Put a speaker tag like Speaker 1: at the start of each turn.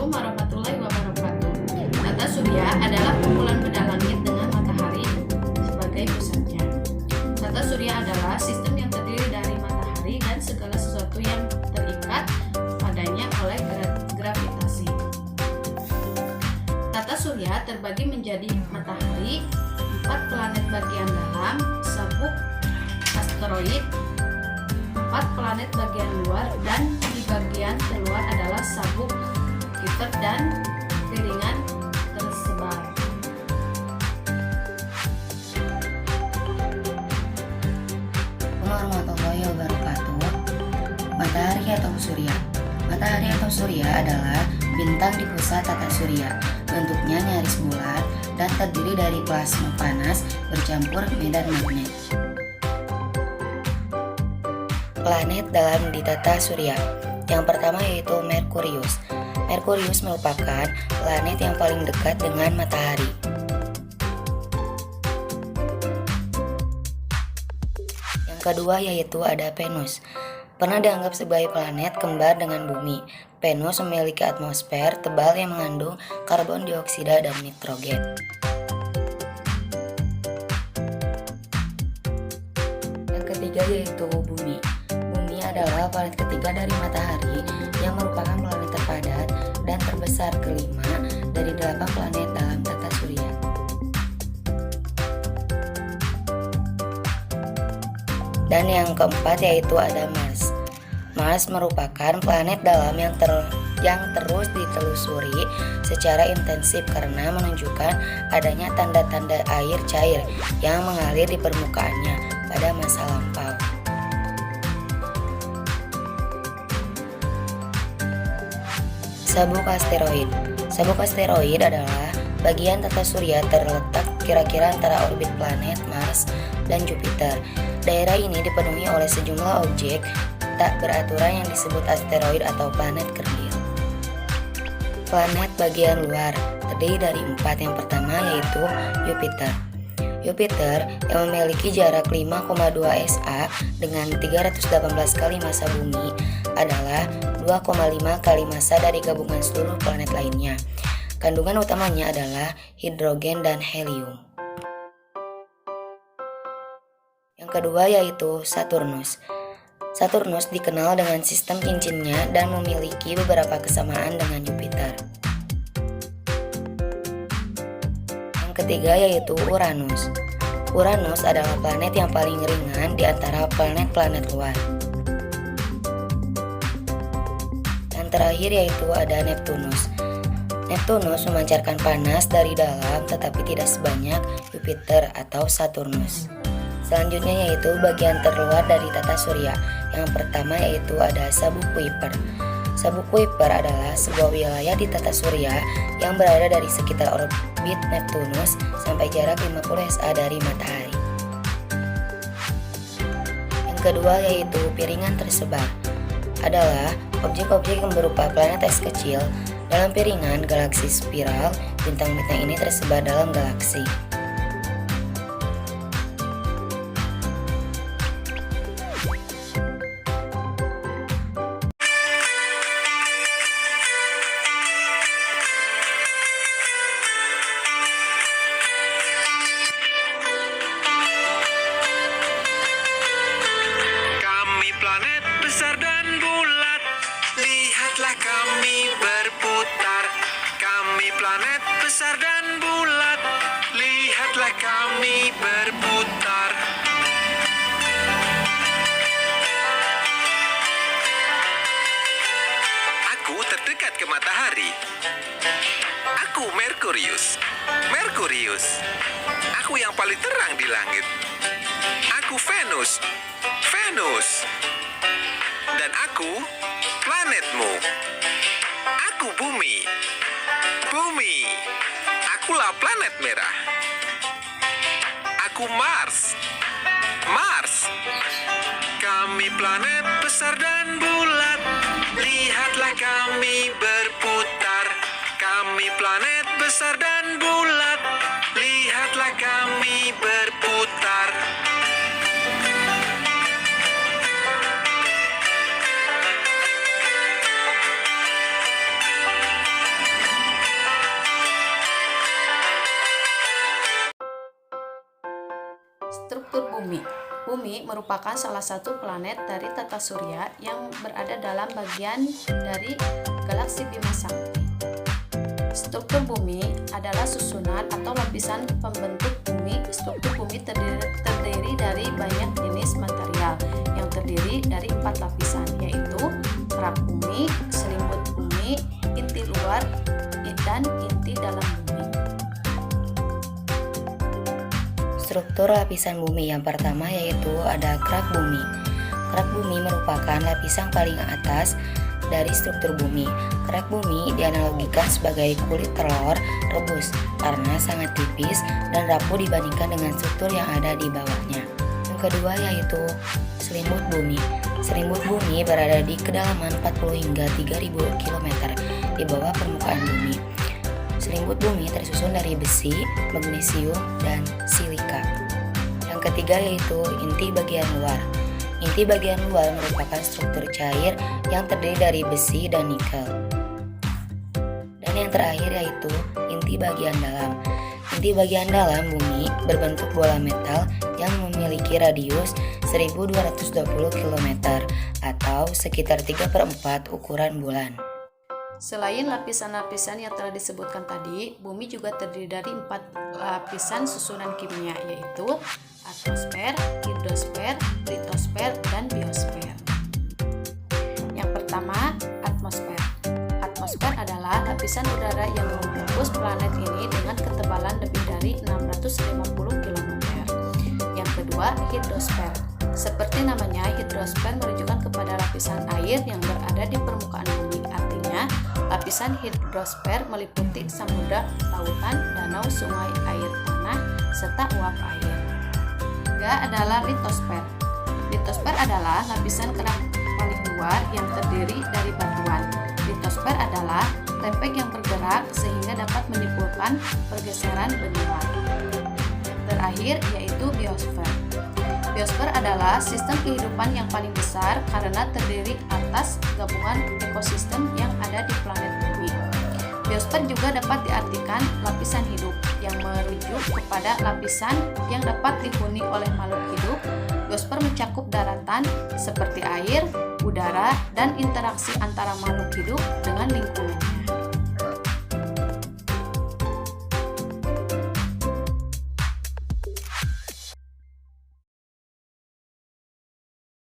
Speaker 1: Assalamualaikum warahmatullahi wabarakatuh. Tata surya adalah kumpulan benda langit dengan matahari sebagai pusatnya. Tata surya adalah sistem yang terdiri dari matahari dan segala sesuatu yang terikat padanya oleh gravitasi. Tata surya terbagi menjadi matahari, 4 planet bagian dalam, sabuk asteroid, 4 planet bagian luar, dan di bagian terluar adalah sabuk Kuiper dan piringan tersebar.
Speaker 2: Warahmatullahi wabarakatuh. Matahari atau surya. Matahari atau surya adalah bintang di pusat tata surya. Bentuknya nyaris bulat dan terdiri dari plasma panas bercampur medan magnet. Planet dalam di tata surya. Yang pertama yaitu Merkurius. Merkurius merupakan planet yang paling dekat dengan matahari. Yang kedua yaitu ada Venus. Pernah dianggap sebagai planet kembar dengan bumi. Venus memiliki atmosfer tebal yang mengandung karbon dioksida dan nitrogen. Yang ketiga yaitu Bumi. Bumi adalah planet ketiga dari matahari yang merupakan planet terpadat dan terbesar kelima dari 8 planet dalam tata surya. Dan yang keempat yaitu ada Mars. Mars merupakan planet dalam yang terus ditelusuri secara intensif karena menunjukkan adanya tanda-tanda air cair yang mengalir di permukaannya pada masa lampau. Sabuk asteroid. Sabuk asteroid adalah bagian tata surya terletak kira-kira antara orbit planet Mars dan Jupiter. Daerah ini dipenuhi oleh sejumlah objek tak beraturan yang disebut asteroid atau planet kerdil. Planet bagian luar terdiri dari 4. Yang pertama yaitu Jupiter. Jupiter yang memiliki jarak 5,2 SA dengan 318 kali massa bumi adalah 2,5 kali massa dari gabungan seluruh planet lainnya. Kandungan utamanya adalah hidrogen dan helium. Yang kedua yaitu Saturnus. Saturnus dikenal dengan sistem cincinnya dan memiliki beberapa kesamaan dengan Jupiter. Yang ketiga yaitu Uranus. Uranus adalah planet yang paling ringan di antara planet-planet luar. Yang terakhir yaitu ada Neptunus. Neptunus memancarkan panas dari dalam tetapi tidak sebanyak Jupiter atau Saturnus. Selanjutnya yaitu bagian terluar dari tata surya. Yang pertama yaitu ada sabuk Kuiper. Sabuk Kuiper adalah sebuah wilayah di tata surya yang berada dari sekitar orbit Neptunus sampai jarak 50 SA dari matahari. Yang kedua yaitu piringan tersebar. Adalah objek-objek yang berupa planet es kecil dalam piringan galaksi spiral. Bintang-bintang ini tersebar dalam galaksi.
Speaker 3: Planet besar dan bulat, lihatlah kami berputar. Kami planet besar dan bulat, lihatlah kami berputar. Aku terdekat ke matahari. Aku Merkurius. Merkurius. Aku yang paling terang di langit. Aku Venus. Venus. Dan aku planetmu. Aku Bumi. Bumi. Akulah planet merah. Aku Mars. Mars. Kami planet besar dan bulat. Lihatlah kami berputar. Kami planet besar dan bulat. Lihatlah kami berputar.
Speaker 1: Bumi merupakan salah satu planet dari tata surya yang berada dalam bagian dari galaksi Bima Sakti. Struktur bumi adalah susunan atau lapisan pembentuk bumi. Struktur bumi terdiri dari banyak jenis material yang terdiri dari 4 lapisan, yaitu kerak bumi, selimut bumi, inti luar, dan inti dalam bumi.
Speaker 2: Struktur lapisan bumi yang pertama yaitu ada kerak bumi. Kerak bumi merupakan lapisan paling atas dari struktur bumi. Kerak bumi dianalogikan sebagai kulit telur rebus karena sangat tipis dan rapuh dibandingkan dengan struktur yang ada di bawahnya. Yang kedua yaitu selimut bumi. Selimut bumi berada di kedalaman 40 hingga 3000 km di bawah permukaan bumi. Selimut bumi tersusun dari besi, magnesium, dan silika. Yang ketiga yaitu inti bagian luar. Inti bagian luar merupakan struktur cair yang terdiri dari besi dan nikel. Dan yang terakhir yaitu inti bagian dalam. Inti bagian dalam bumi berbentuk bola metal yang memiliki radius 1220 km atau sekitar 3/4 ukuran bulan.
Speaker 1: Selain lapisan-lapisan yang telah disebutkan tadi, bumi juga terdiri dari 4 lapisan susunan kimia, yaitu atmosfer, hidrosfer, litosfer, dan biosfer. Yang pertama, atmosfer. Atmosfer adalah lapisan udara yang membungkus planet ini dengan ketebalan lebih dari 650 km. Yang kedua, hidrosfer. Seperti namanya, hidrosfer menunjukkan kepada lapisan air yang berada di permukaan bumi. Artinya, lapisan hidrosfer meliputi samudra, lautan, danau, sungai, air tanah, serta uap air. Ketiga adalah litosfer. Litosfer adalah lapisan kerak paling luar yang terdiri dari batuan. Litosfer adalah lempeng yang bergerak sehingga dapat menimbulkan pergeseran benua. Terakhir yaitu biosfer. Biosfer adalah sistem kehidupan yang paling besar karena terdiri atas gabungan ekosistem yang ada di planet bumi. Biosfer juga dapat diartikan lapisan hidup yang merujuk kepada lapisan yang dapat dihuni oleh makhluk hidup. Biosfer mencakup daratan seperti air, udara, dan interaksi antara makhluk hidup dengan lingkungan.